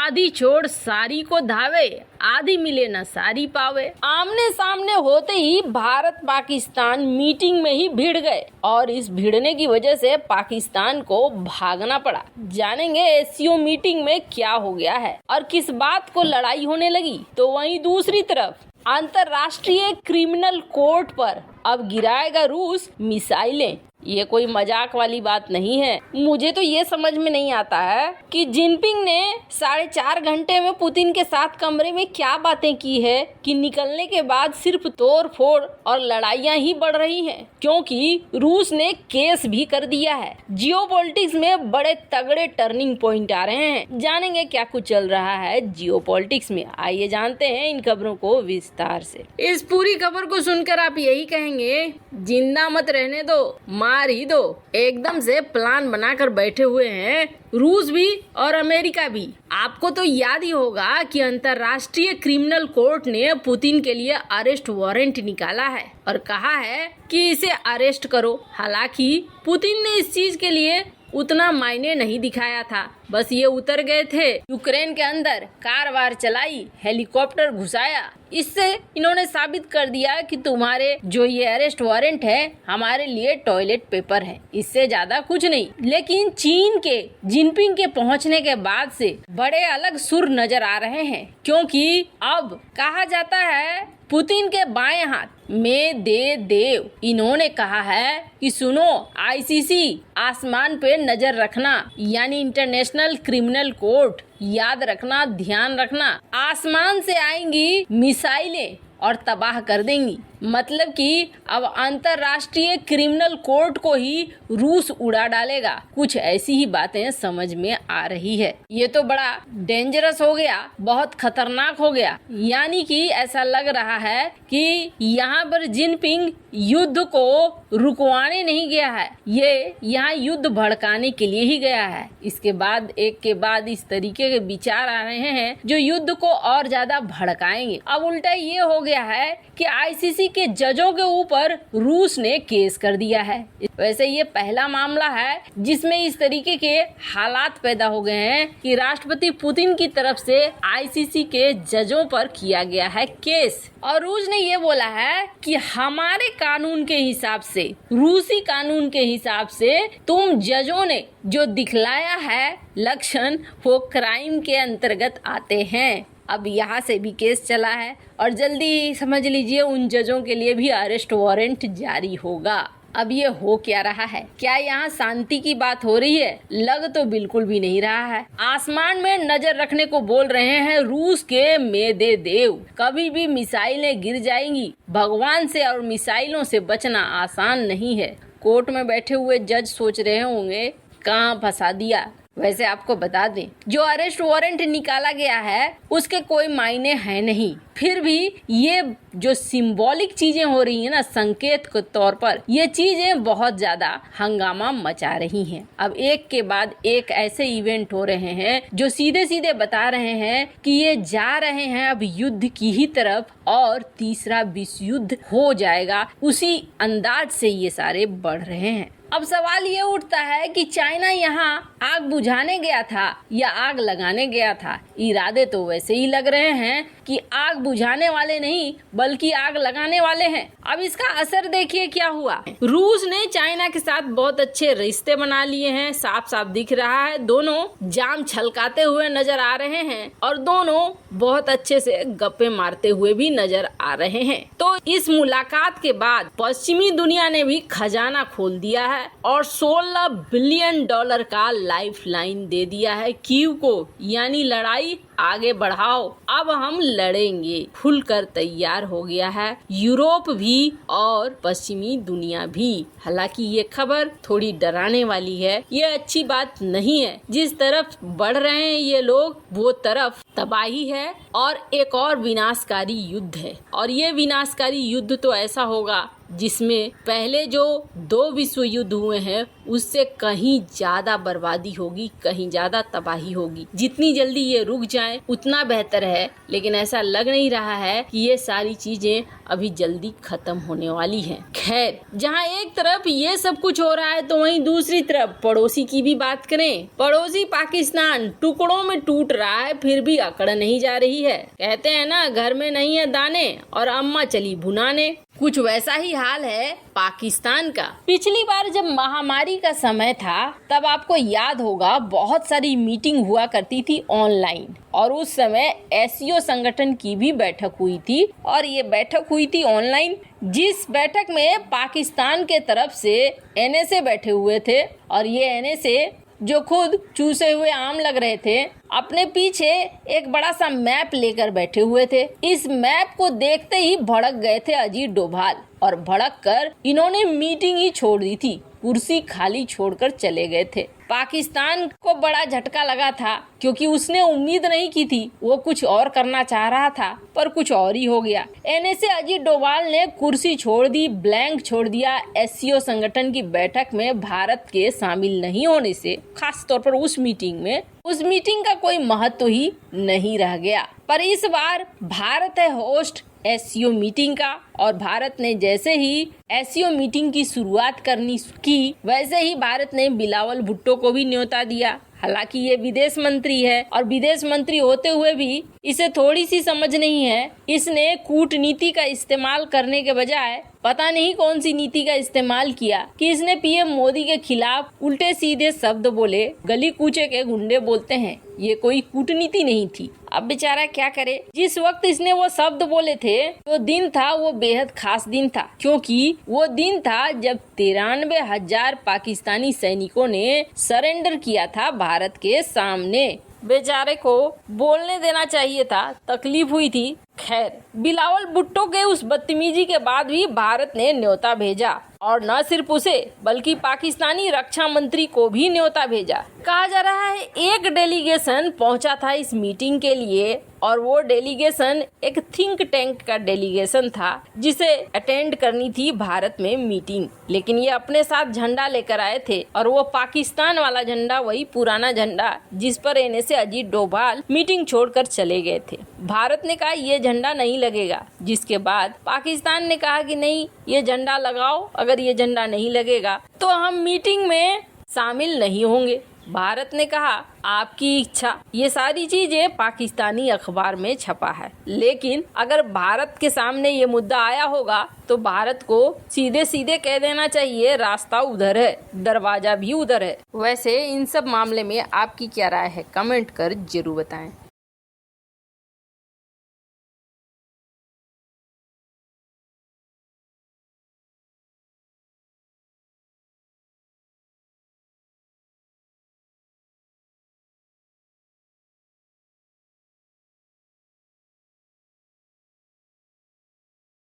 आधी छोड़ सारी को धावे, आधी मिले न सारी पावे। आमने सामने होते ही भारत पाकिस्तान मीटिंग में ही भिड़ गए और इस भिड़ने की वजह से पाकिस्तान को भागना पड़ा। जानेंगे एससीओ मीटिंग में क्या हो गया है और किस बात को लड़ाई होने लगी। तो वहीं दूसरी तरफ अंतर्राष्ट्रीय क्रिमिनल कोर्ट पर अब गिराएगा रूस मिसाइलें। ये कोई मजाक वाली बात नहीं है। मुझे तो ये समझ में नहीं आता है कि जिनपिंग ने 4.5 घंटे में पुतिन के साथ कमरे में क्या बातें की है कि निकलने के बाद सिर्फ तोड़ फोड़ और लड़ाइयाँ ही बढ़ रही हैं, क्योंकि रूस ने केस भी कर दिया है। जियोपॉलिटिक्स में बड़े तगड़े टर्निंग पॉइंट आ रहे हैं। जानेंगे क्या कुछ चल रहा है जियोपॉलिटिक्स में। आइए जानते हैं इन खबरों को विस्तार से। इस पूरी खबर को सुनकर आप यही कहेंगे, जिंदा मत रहने दो, मार ही दो। एकदम से प्लान बनाकर बैठे हुए हैं रूस भी और अमेरिका भी। आपको तो याद ही होगा कि अंतर्राष्ट्रीय क्रिमिनल कोर्ट ने पुतिन के लिए अरेस्ट वारंट निकाला है और कहा है कि इसे अरेस्ट करो। हालांकि पुतिन ने इस चीज के लिए उतना मायने नहीं दिखाया था, बस ये उतर गए थे, यूक्रेन के अंदर कार वार चलाई, हेलीकॉप्टर घुसाया। इससे इन्होंने साबित कर दिया कि तुम्हारे जो ये अरेस्ट वारंट है हमारे लिए टॉयलेट पेपर है, इससे ज्यादा कुछ नहीं। लेकिन चीन के जिनपिंग के पहुंचने के बाद से बड़े अलग सुर नजर आ रहे हैं, क्योंकि अब कहा जाता है पुतिन के बाएं हाथ में दे देव। इन्होंने कहा है कि सुनो आईसीसी, आसमान पे नजर रखना, यानी इंटरनेशनल क्रिमिनल कोर्ट। याद रखना, ध्यान रखना, आसमान से आएंगी मिसाइलें और तबाह कर देंगी। मतलब कि अब अंतर्राष्ट्रीय क्रिमिनल कोर्ट को ही रूस उड़ा डालेगा। कुछ ऐसी ही बातें समझ में आ रही है। ये तो बड़ा डेंजरस हो गया, बहुत खतरनाक हो गया। यानी कि ऐसा लग रहा है कि यहाँ पर जिनपिंग युद्ध को रुकवाने नहीं गया है, ये यहाँ युद्ध भड़काने के लिए ही गया है। इसके बाद एक के बाद इस तरीके के विचार आ रहे हैं जो युद्ध को और ज्यादा भड़काएंगे। अब उल्टा ये हो गया है कि आईसीसी के जजों के ऊपर रूस ने केस कर दिया है। वैसे ये पहला मामला है जिसमें इस तरीके के हालात पैदा हो गए हैं कि राष्ट्रपति पुतिन की तरफ से आईसीसी के जजों पर किया गया है केस। और रूस ने ये बोला है कि हमारे कानून के हिसाब से, रूसी कानून के हिसाब से तुम जजों ने जो दिखलाया है लक्षण, वो क्राइम के अंतर्गत आते हैं। अब यहाँ से भी केस चला है और जल्दी समझ लीजिए उन जजों के लिए भी अरेस्ट वारंट जारी होगा। अब ये हो क्या रहा है? क्या यहाँ शांति की बात हो रही है? लग तो बिल्कुल भी नहीं रहा है। आसमान में नजर रखने को बोल रहे हैं रूस के मेदेदेव। कभी भी मिसाइलें गिर जाएंगी। भगवान से और मिसाइलों से बचना आसान नहीं है। कोर्ट में बैठे हुए जज सोच रहे होंगे कहाँ फंसा दिया। वैसे आपको बता दें, जो अरेस्ट वारंट निकाला गया है उसके कोई मायने है नहीं। फिर भी ये जो सिंबॉलिक चीजें हो रही है ना, संकेत के तौर पर, ये चीजें बहुत ज्यादा हंगामा मचा रही हैं। अब एक के बाद एक ऐसे इवेंट हो रहे हैं जो सीधे सीधे बता रहे हैं कि ये जा रहे हैं अब युद्ध की ही तरफ और तीसरा विश्व युद्ध हो जाएगा। उसी अंदाज से ये सारे बढ़ रहे हैं। अब सवाल ये उठता है कि चाइना यहाँ आग बुझाने गया था या आग लगाने गया था। इरादे तो वैसे ही लग रहे हैं कि आग बुझाने वाले नहीं बल्कि आग लगाने वाले हैं। अब इसका असर देखिए क्या हुआ। रूस ने चाइना के साथ बहुत अच्छे रिश्ते बना लिए हैं, साफ साफ दिख रहा है। दोनों जाम छलकाते हुए नजर आ रहे हैं और दोनों बहुत अच्छे से गप्पे मारते हुए भी नजर आ रहे हैं। तो इस मुलाकात के बाद पश्चिमी दुनिया ने भी खजाना खोल दिया है और $16 बिलियन का लाइफ लाइन दे दिया है कीव को, यानी लड़ाई आगे बढ़ाओ, अब हम लड़ेंगे। खुलकर तैयार हो गया है यूरोप भी और पश्चिमी दुनिया भी। हालांकि ये खबर थोड़ी डराने वाली है, ये अच्छी बात नहीं है। जिस तरफ बढ़ रहे हैं ये लोग वो तरफ तबाही है और एक और विनाशकारी युद्ध है। और ये विनाशकारी युद्ध तो ऐसा होगा जिसमें पहले जो 2 विश्व युद्ध हुए हैं उससे कहीं ज्यादा बर्बादी होगी, कहीं ज्यादा तबाही होगी। जितनी जल्दी ये रुक जाए उतना बेहतर है, लेकिन ऐसा लग नहीं रहा है कि ये सारी चीजें अभी जल्दी खत्म होने वाली हैं। खैर, जहाँ एक तरफ ये सब कुछ हो रहा है तो वहीं दूसरी तरफ पड़ोसी की भी बात करें। पड़ोसी पाकिस्तान टुकड़ों में टूट रहा है, फिर भी अकड़ नहीं जा रही है। कहते हैं ना, घर में नहीं है दाने और अम्मा चली भुनाने। कुछ वैसा ही हाल है पाकिस्तान का। पिछली बार जब महामारी का समय था तब आपको याद होगा बहुत सारी मीटिंग हुआ करती थी ऑनलाइन, और उस समय एससीओ संगठन की भी बैठक हुई थी, और ये बैठक हुई थी ऑनलाइन, जिस बैठक में पाकिस्तान के तरफ से एनएसए बैठे हुए थे, और ये एनएसए जो खुद चूसे हुए आम लग रहे थे, अपने पीछे एक बड़ा सा मैप लेकर बैठे हुए थे। इस मैप को देखते ही भड़क गए थे अजीत डोभाल, और भड़क कर इन्होंने मीटिंग ही छोड़ दी थी, कुर्सी खाली छोड़कर चले गए थे। पाकिस्तान को बड़ा झटका लगा था, क्योंकि उसने उम्मीद नहीं की थी। वो कुछ और करना चाह रहा था, पर कुछ और ही हो गया। एनएसए अजीत डोभाल ने कुर्सी छोड़ दी, ब्लैंक छोड़ दिया एससीओ संगठन की बैठक में भारत के शामिल नहीं होने से। खास तौर पर उस मीटिंग का कोई महत्व ही नहीं रह गया। पर इस बार भारत है होस्ट एससीओ मीटिंग का, और भारत ने जैसे ही एससीओ मीटिंग की शुरुआत करनी की, वैसे ही भारत ने बिलावल भुट्टो को भी न्योता दिया। हालांकि ये विदेश मंत्री है, और विदेश मंत्री होते हुए भी इसे थोड़ी सी समझ नहीं है। इसने कूटनीति का इस्तेमाल करने के बजाय पता नहीं कौन सी नीति का इस्तेमाल किया कि इसने पीएम मोदी के खिलाफ उल्टे सीधे शब्द बोले। गली कूचे के गुंडे बोलते हैं, ये कोई कूटनीति नहीं थी। अब बेचारा क्या करे। जिस वक्त इसने वो शब्द बोले थे, तो दिन था वो बेहद खास दिन था, क्योंकि वो दिन था जब 93,000 पाकिस्तानी सैनिकों ने सरेंडर किया था भारत के सामने। बेचारे को बोलने देना चाहिए था, तकलीफ हुई थी। खैर, बिलावल भुट्टो के उस बदतमीजी के बाद भी भारत ने न्योता भेजा, और न सिर्फ उसे बल्कि पाकिस्तानी रक्षा मंत्री को भी न्योता भेजा। कहा जा रहा है एक डेलीगेशन पहुंचा था इस मीटिंग के लिए, और वो डेलीगेशन एक थिंक टैंक का डेलीगेशन था, जिसे अटेंड करनी थी भारत में मीटिंग। लेकिन ये अपने साथ झंडा लेकर आए थे, और वो पाकिस्तान वाला झंडा, वही पुराना झंडा जिस पर एनएसए अजीत डोभाल मीटिंग छोड़कर चले गए थे। भारत ने कहा ये झंडा नहीं लगेगा, जिसके बाद पाकिस्तान ने कहा कि नहीं, ये झंडा लगाओ, अगर ये झंडा नहीं लगेगा तो हम मीटिंग में शामिल नहीं होंगे। भारत ने कहा आपकी इच्छा। ये सारी चीजें पाकिस्तानी अखबार में छपा है, लेकिन अगर भारत के सामने ये मुद्दा आया होगा तो भारत को सीधे सीधे कह देना चाहिए रास्ता उधर है, दरवाजा भी उधर है। वैसे इन सब मामले में आपकी क्या राय है, कमेंट कर जरूर बताएं।